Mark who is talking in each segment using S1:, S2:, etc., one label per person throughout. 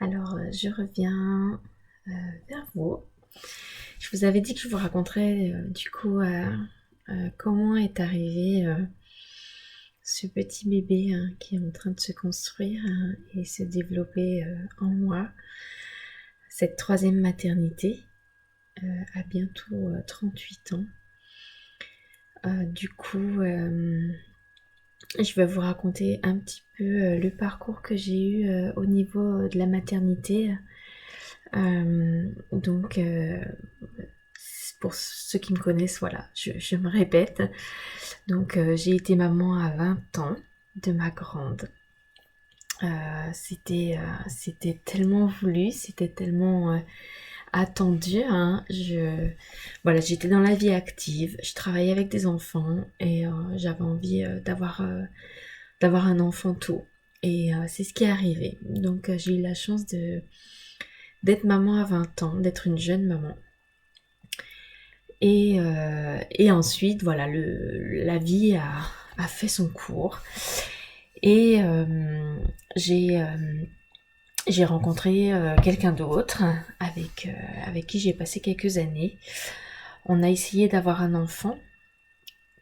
S1: Alors, je reviens vers vous. Je vous avais dit que je vous raconterais comment est arrivé ce petit bébé qui est en train de se construire et se développer en moi. Cette troisième maternité à bientôt 38 ans. Je vais vous raconter un petit peu le parcours que j'ai eu au niveau de la maternité. Donc, pour ceux qui me connaissent, voilà, je me répète. Donc, j'ai été maman à 20 ans de ma grande. C'était tellement voulu, c'était tellement attendu. Voilà, j'étais dans la vie active, je travaillais avec des enfants et j'avais envie d'avoir un enfant tôt. Et c'est ce qui est arrivé. Donc, j'ai eu la chance d'être maman à 20 ans, d'être une jeune maman. Et ensuite, voilà, la vie a fait son cours. Et j'ai rencontré quelqu'un d'autre avec qui j'ai passé quelques années. On a essayé d'avoir un enfant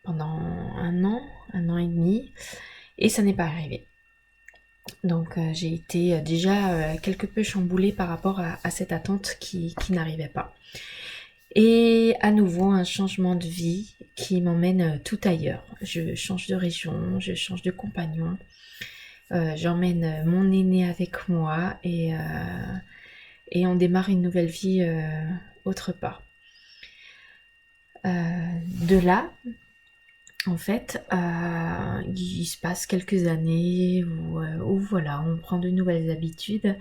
S1: pendant un an et demi, et ça n'est pas arrivé. Donc j'ai été déjà quelque peu chamboulée par rapport à cette attente qui n'arrivait pas. Et à nouveau un changement de vie qui m'emmène tout ailleurs. Je change de région, je change de compagnon, j'emmène mon aîné avec moi et on démarre une nouvelle vie autre part. De là, en fait, il se passe quelques années où voilà, on prend de nouvelles habitudes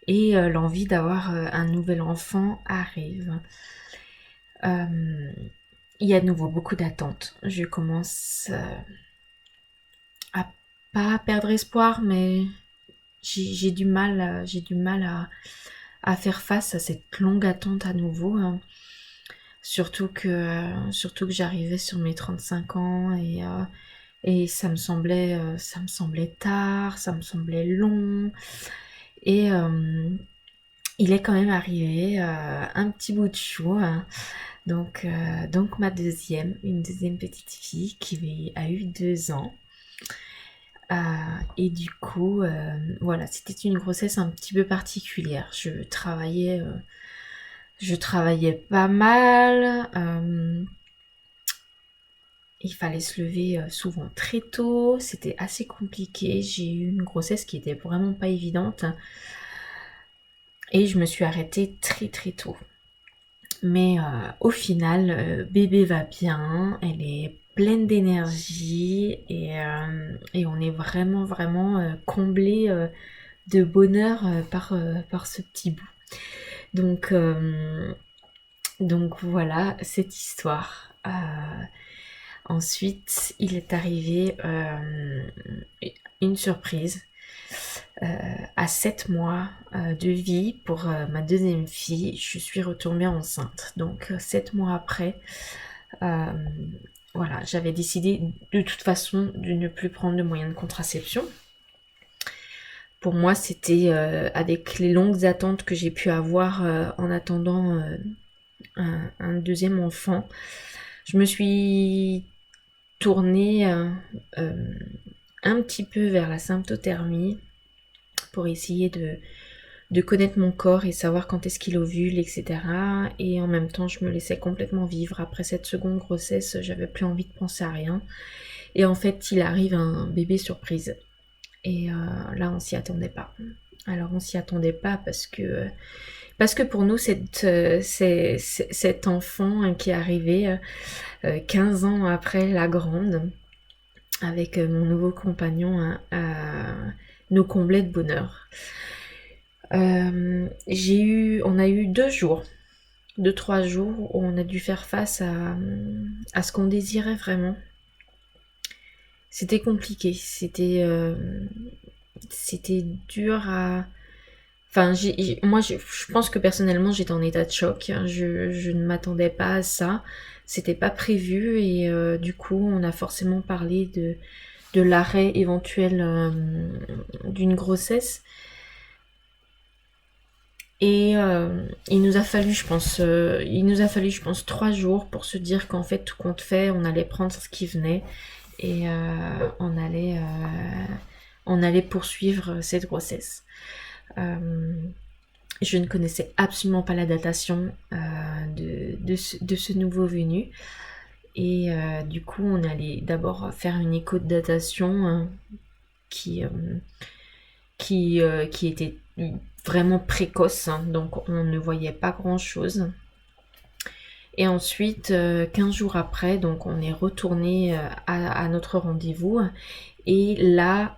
S1: et l'envie d'avoir un nouvel enfant arrive. Il y a de nouveau beaucoup d'attentes. Je commence à pas perdre espoir, mais j'ai du mal à faire face à cette longue attente à nouveau. Surtout que j'arrivais sur mes 35 ans et ça me semblait tard, ça me semblait long. Et il est quand même arrivé un petit bout de chou. Donc ma une deuxième petite fille qui a eu 2 ans. Et du coup, voilà, c'était une grossesse un petit peu particulière. Je travaillais pas mal. Il fallait se lever souvent très tôt. C'était assez compliqué. J'ai eu une grossesse qui était vraiment pas évidente. Et je me suis arrêtée très très tôt. Mais au final, bébé va bien, elle est pleine d'énergie et on est vraiment vraiment comblé de bonheur par ce petit bout. Donc, donc voilà cette histoire. Ensuite, il est arrivé une surprise. À 7 mois de vie pour ma deuxième fille, je suis retombée enceinte. Donc 7 mois après, voilà, j'avais décidé de toute façon de ne plus prendre de moyens de contraception. Pour moi, c'était avec les longues attentes que j'ai pu avoir en attendant un deuxième enfant, je me suis tournée un petit peu vers la symptothermie pour essayer de connaître mon corps et savoir quand est-ce qu'il ovule, etc. Et en même temps, je me laissais complètement vivre. Après cette seconde grossesse, j'avais plus envie de penser à rien. Et en fait, il arrive un bébé surprise. Et là, on s'y attendait pas. Alors, on s'y attendait pas parce que pour nous, cet enfant qui est arrivé 15 ans après la grande, avec mon nouveau compagnon, nous comblait de bonheur. On a eu 3 jours où on a dû faire face à ce qu'on désirait vraiment. C'était compliqué, c'était dur à... Enfin, moi, je pense que personnellement, j'étais en état de choc. Je ne m'attendais pas à ça. C'était pas prévu et du coup, on a forcément parlé de l'arrêt éventuel d'une grossesse. Et il nous a fallu, je pense, 3 jours pour se dire qu'en fait, tout compte fait, on allait prendre ce qui venait et on allait poursuivre cette grossesse. Je ne connaissais absolument pas la datation de ce nouveau venu. Et du coup, on allait d'abord faire une écho de datation qui était vraiment précoce, hein, donc on ne voyait pas grand-chose. Et ensuite, 15 jours après, donc on est retourné à notre rendez-vous. Et là,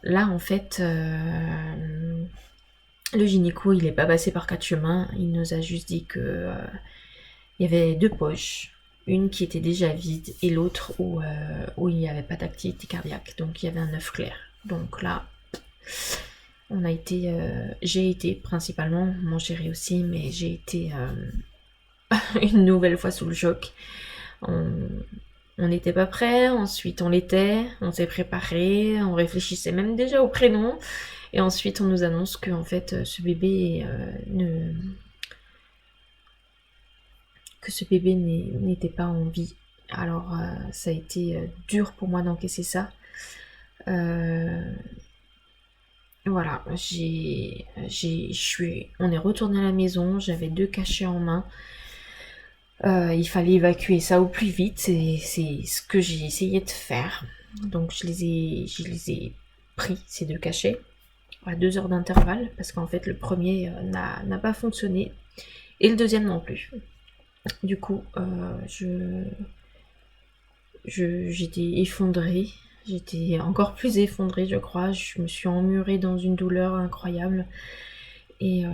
S1: en fait, le gynéco, il n'est pas passé par 4 chemins. Il nous a juste dit que il y avait 2 poches. Une qui était déjà vide et l'autre où il n'y avait pas d'activité cardiaque. Donc il y avait un œuf clair. Donc là, j'ai été principalement, mon chéri aussi, mais j'ai été une nouvelle fois sous le choc. On n'était pas prêts, ensuite on l'était, on s'est préparé, on réfléchissait même déjà au prénom, et ensuite on nous annonce que en fait ce bébé n'était pas en vie. Alors ça a été dur pour moi d'encaisser ça. Voilà, on est retourné à la maison, j'avais 2 cachets en main. Il fallait évacuer ça au plus vite, c'est ce que j'ai essayé de faire. Donc je les ai pris, ces 2 cachets, à 2 heures d'intervalle, parce qu'en fait le premier n'a pas fonctionné, et le deuxième non plus. Du coup, j'étais effondrée, j'étais encore plus effondrée, je crois. Je me suis emmurée dans une douleur incroyable. Et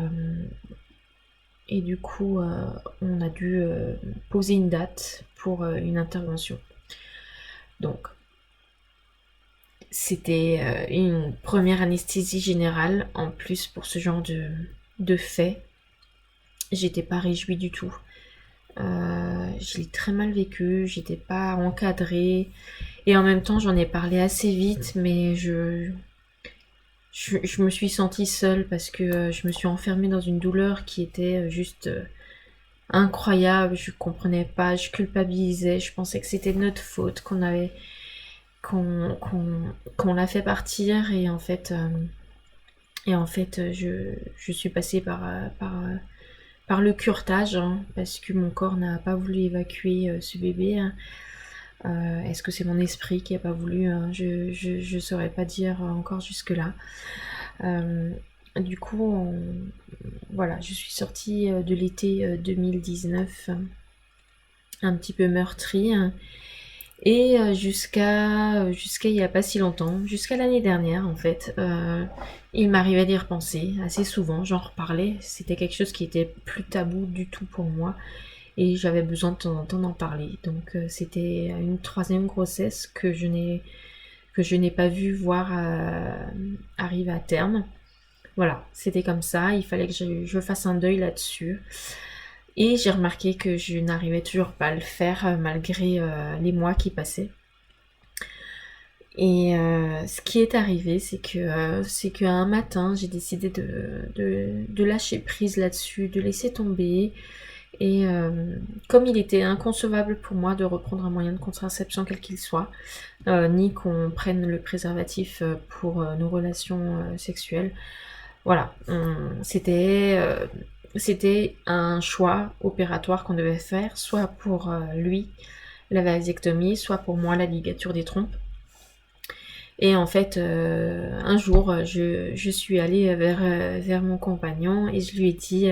S1: du coup, on a dû poser une date pour une intervention. Donc, c'était une première anesthésie générale. En plus, pour ce genre de fait, j'étais pas réjouie du tout. Je l'ai très mal vécu, j'étais pas encadrée. Et en même temps, j'en ai parlé assez vite, mais je me suis sentie seule parce que je me suis enfermée dans une douleur qui était juste incroyable. Je comprenais pas, je culpabilisais, je pensais que c'était de notre faute, qu'on l'a fait partir. Et en fait, je suis passée par le curetage, hein, parce que mon corps n'a pas voulu évacuer ce bébé. Est-ce que c'est mon esprit qui n'a pas voulu, hein, je saurais pas dire encore jusque-là. Du coup, voilà, je suis sortie de l'été 2019 un petit peu meurtrie, hein, et jusqu'à il n'y a pas si longtemps, jusqu'à l'année dernière en fait, il m'arrivait d'y repenser assez souvent, j'en reparlais, c'était quelque chose qui était plus tabou du tout pour moi. Et j'avais besoin de temps en temps d'en parler. Donc c'était une 3e grossesse que je n'ai pas vu voir arriver à terme. Voilà, c'était comme ça, il fallait que je fasse un deuil là-dessus. Et j'ai remarqué que je n'arrivais toujours pas à le faire malgré les mois qui passaient. Et ce qui est arrivé, c'est qu'un matin, j'ai décidé de lâcher prise là-dessus, de laisser tomber. Et comme il était inconcevable pour moi de reprendre un moyen de contraception quel qu'il soit, ni qu'on prenne le préservatif pour nos relations sexuelles, voilà, c'était un choix opératoire qu'on devait faire, soit pour lui la vasectomie, soit pour moi la ligature des trompes. Et en fait, un jour, je suis allée vers mon compagnon et je lui ai dit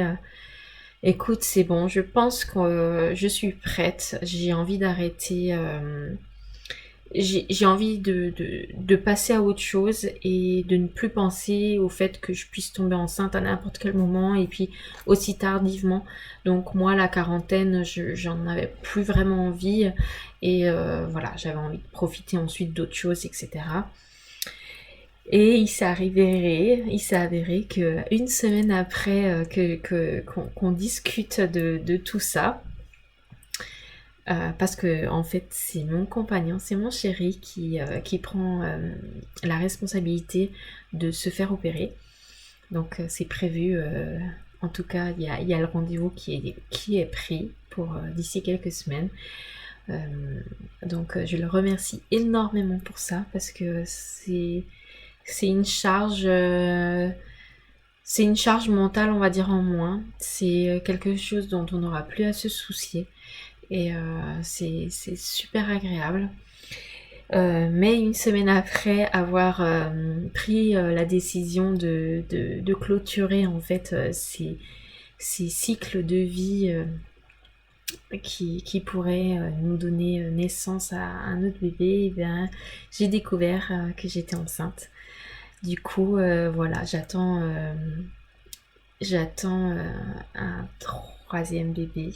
S1: écoute, c'est bon, je pense que je suis prête, j'ai envie d'arrêter, j'ai envie de passer à autre chose et de ne plus penser au fait que je puisse tomber enceinte à n'importe quel moment et puis aussi tardivement. Donc moi, la quarantaine, j'en avais plus vraiment envie et voilà, j'avais envie de profiter ensuite d'autres choses, etc. Et il s'est avéré que une semaine après qu'on discute de tout ça, parce que en fait c'est mon compagnon, c'est mon chéri qui prend la responsabilité de se faire opérer. Donc c'est prévu, en tout cas il y a le rendez-vous qui est pris pour d'ici quelques semaines. Donc je le remercie énormément pour ça parce que c'est une charge c'est une charge mentale, on va dire, en moins. C'est quelque chose dont on n'aura plus à se soucier et c'est super agréable. Mais une semaine après avoir pris la décision de clôturer en fait ces cycles de vie qui pourraient nous donner naissance à un autre bébé, eh bien, j'ai découvert que j'étais enceinte. Du coup, voilà, j'attends un troisième bébé.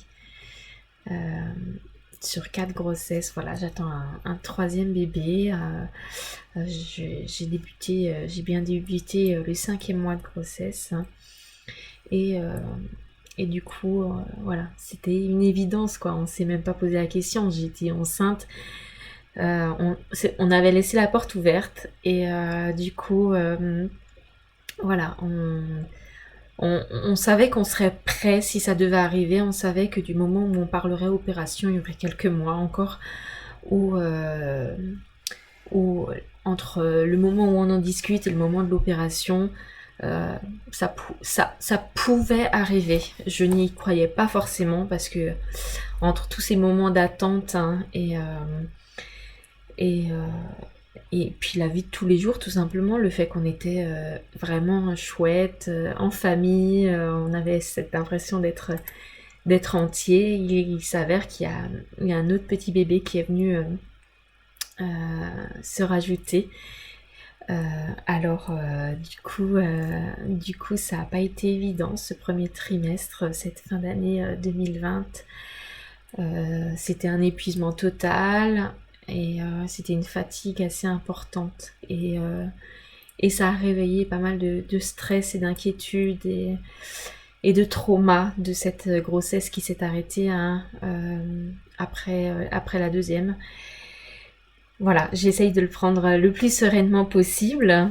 S1: Sur 4 grossesses, voilà, j'attends un troisième bébé. J'ai bien débuté le 5e mois de grossesse. Et, euh, et du coup, voilà, c'était une évidence, quoi. On s'est même pas posé la question. J'étais enceinte. On avait laissé la porte ouverte. Et du coup, voilà, on savait qu'on serait prêt si ça devait arriver. On savait que du moment où on parlerait opération, il y aurait quelques mois encore où, où entre le moment où on en discute et le moment de l'opération, ça pouvait arriver. Je n'y croyais pas forcément parce que entre tous ces moments d'attente hein, et, euh, et puis la vie de tous les jours, tout simplement, le fait qu'on était vraiment chouette, en famille, on avait cette impression d'être entier. Il s'avère il y a un autre petit bébé qui est venu se rajouter. Du coup, ça n'a pas été évident ce premier trimestre, cette fin d'année 2020. C'était un épuisement total et c'était une fatigue assez importante. Et ça a réveillé pas mal de stress et d'inquiétude et de trauma de cette grossesse qui s'est arrêtée hein, après la deuxième. Voilà, j'essaye de le prendre le plus sereinement possible.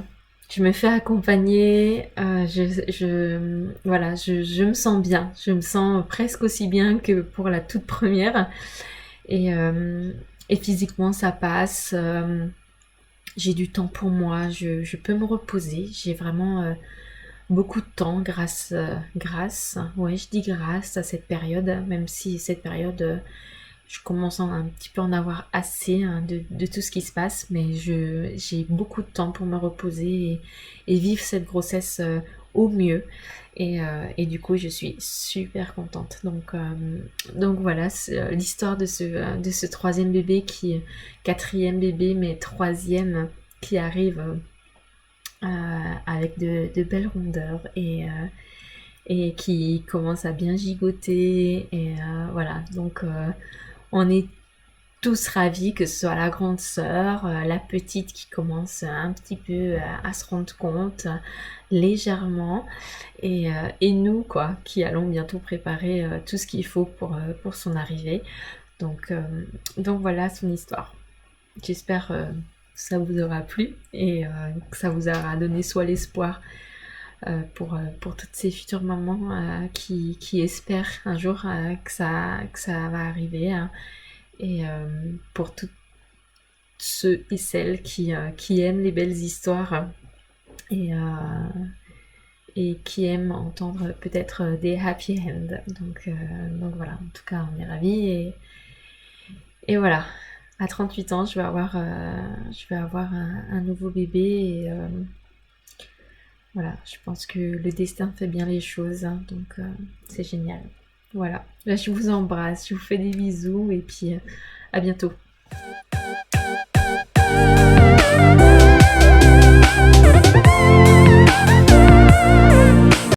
S1: Je me fais accompagner, voilà, je me sens bien. Je me sens presque aussi bien que pour la toute première. Et, euh, et physiquement, ça passe. J'ai du temps pour moi. Je peux me reposer. J'ai vraiment beaucoup de temps ouais, je dis grâce à cette période, même si cette période, je commence un petit peu à en avoir assez hein, de tout ce qui se passe, mais j'ai beaucoup de temps pour me reposer et vivre cette grossesse au mieux. Et du coup, je suis super contente. Donc voilà, l'histoire de ce troisième bébé quatrième bébé, mais troisième qui arrive avec de belles rondeurs et qui commence à bien gigoter. Et voilà, donc on est tous ravis que ce soit la grande sœur, la petite qui commence un petit peu à se rendre compte légèrement et nous quoi qui allons bientôt préparer tout ce qu'il faut pour son arrivée. Donc, euh, donc voilà son histoire. J'espère que ça vous aura plu et que ça vous aura donné soit l'espoir pour toutes ces futures mamans qui espèrent un jour que ça va arriver hein, et pour tous ceux et celles qui aiment les belles histoires et, euh, et qui aiment entendre peut-être des happy end. Donc voilà, en tout cas on est ravis et voilà. À 38 ans, je vais avoir un nouveau bébé et voilà, je pense que le destin fait bien les choses, hein, donc c'est génial. Voilà, là je vous embrasse, je vous fais des bisous et puis à bientôt.